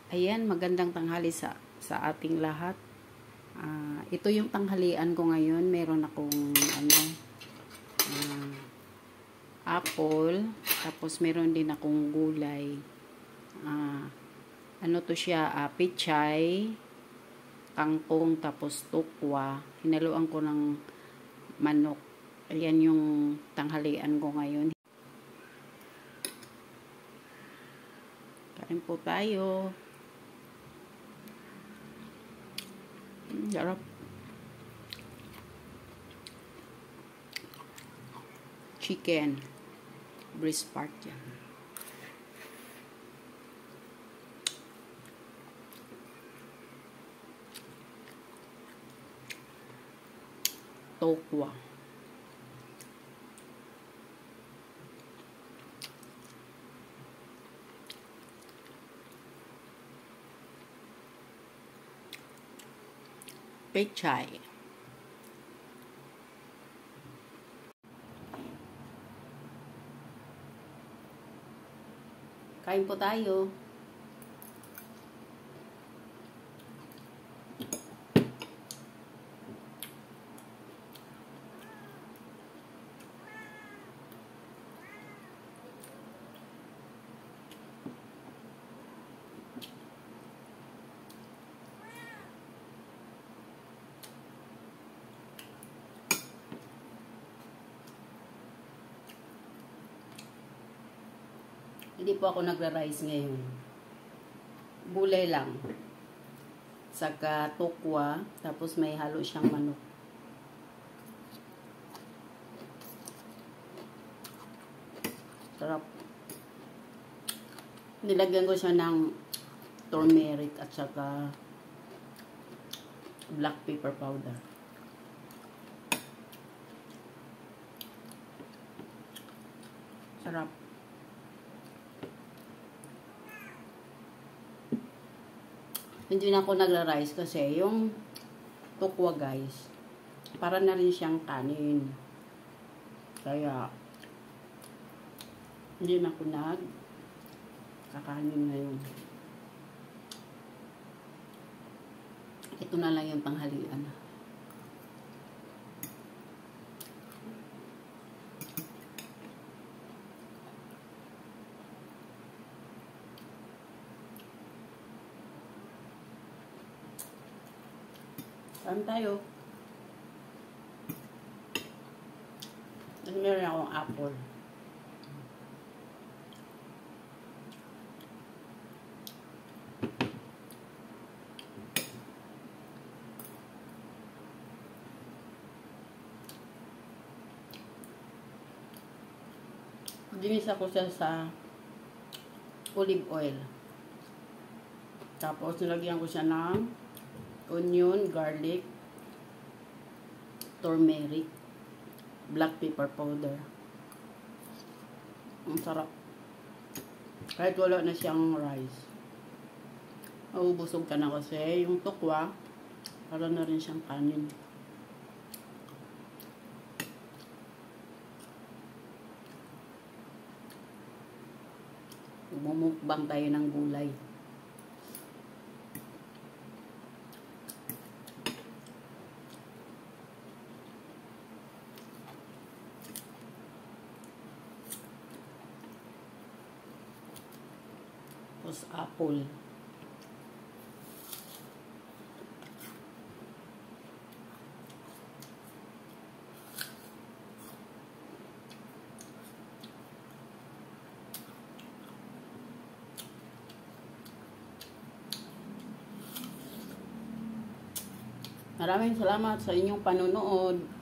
Ayan, magandang tanghali sa ating lahat. Ito yung tanghalian ko ngayon. Meron akong apple, tapos meron din akong gulay. Ano to siya? Pechay, kangkong, tapos tukwa. Hinaluan ko ng manok. Ayan yung tanghalian ko ngayon. Kain po tayo. Sarap. Chicken. Breast part yan. Tokwa. Pechay. Kain po tayo. Hindi po ako nagra-rice ngayon. Gulay lang. Saka tukwa, tapos may halo siyang manok. Sarap. Nilagyan ko siya ng turmeric at saka black pepper powder. Sarap. Hindi na ako nagra-rice kasi yung tukwa guys, para na rin siyang kanin. Kaya hindi na ako kakanin ngayon. Ito na lang yung tanghalian. Saan tayo? Meron akong apple. Ginisa ko siya sa olive oil. Tapos nilagyan ko siya ng onion, garlic, turmeric, black pepper powder. Ang sarap. Kahit wala na siyang rice. Maubusog ka na kasi yung tukwa, para na rin siyang kanin. Bumukbang tayo ng gulay. Tapos apple. Maraming salamat sa inyong panonood.